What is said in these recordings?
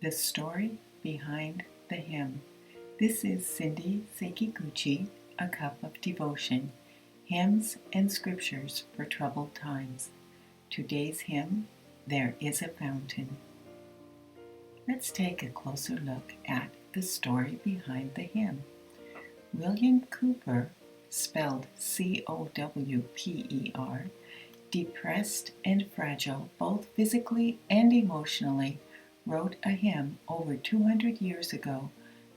The story behind the hymn. This is Cindy Sekiguchi, A Cup of Devotion, Hymns and Scriptures for Troubled Times. Today's hymn, There is a Fountain. Let's take a closer look at the story behind the hymn. William Cowper, spelled Cowper, depressed and fragile both physically and emotionally, wrote a hymn over 200 years ago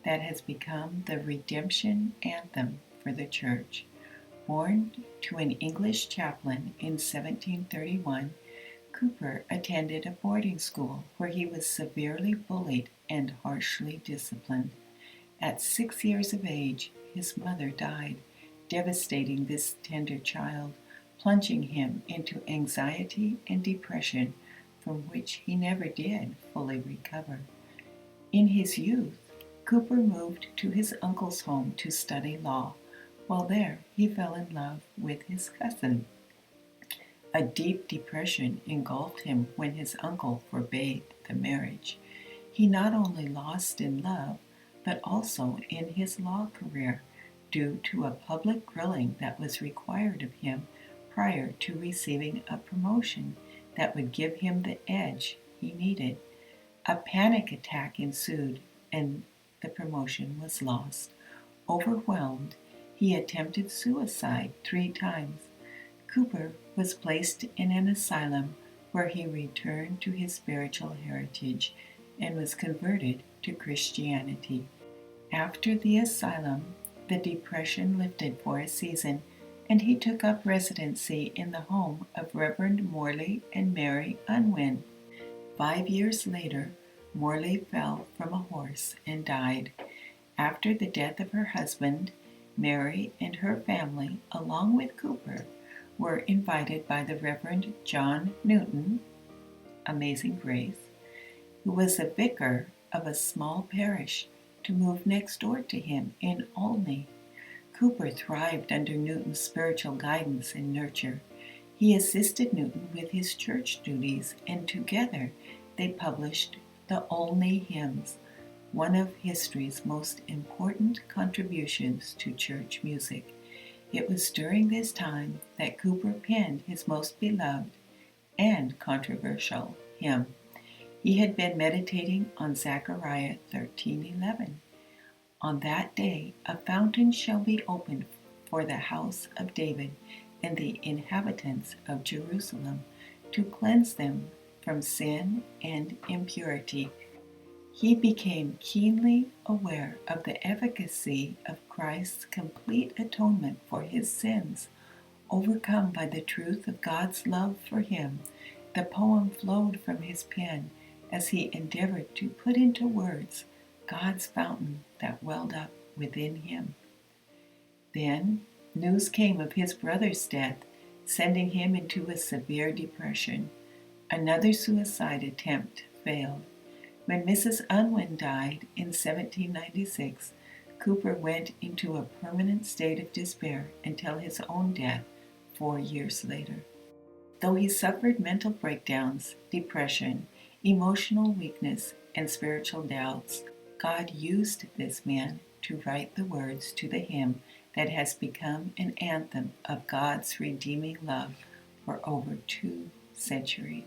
that has become the redemption anthem for the church. Born to an English chaplain in 1731, Cowper attended a boarding school where he was severely bullied and harshly disciplined. At 6 years of age, his mother died, devastating this tender child, plunging him into anxiety and depression from which he never did fully recover. In his youth, Cowper moved to his uncle's home to study law. While there, he fell in love with his cousin. A deep depression engulfed him when his uncle forbade the marriage. He not only lost in love, but also in his law career, due to a public grilling that was required of him prior to receiving a promotion that would give him the edge he needed. A panic attack ensued, and the promotion was lost. Overwhelmed, he attempted suicide 3 times. Cowper was placed in an asylum where he returned to his spiritual heritage and was converted to Christianity. After the asylum, the depression lifted for a season, and he took up residency in the home of Reverend Morley and Mary Unwin. 5 years later, Morley fell from a horse and died. After the death of her husband, Mary and her family, along with Cowper, were invited by the Reverend John Newton, Amazing Grace, who was the vicar of a small parish, to move next door to him in Olney. Cowper thrived under Newton's spiritual guidance and nurture. He assisted Newton with his church duties, and together they published the Olney Hymns, one of history's most important contributions to church music. It was during this time that Cowper penned his most beloved and controversial hymn. He had been meditating on Zechariah 13:11. On that day a fountain shall be opened for the house of David and the inhabitants of Jerusalem, to cleanse them from sin and impurity. He became keenly aware of the efficacy of Christ's complete atonement for his sins. Overcome by the truth of God's love for him, the poem flowed from his pen as he endeavored to put into words God's fountain that welled up within him. Then news came of his brother's death, sending him into a severe depression. Another suicide attempt failed. When Mrs. Unwin died in 1796, Cowper went into a permanent state of despair until his own death 4 years later. Though he suffered mental breakdowns, depression, emotional weakness, and spiritual doubts, God used this man to write the words to the hymn that has become an anthem of God's redeeming love for over 2 centuries.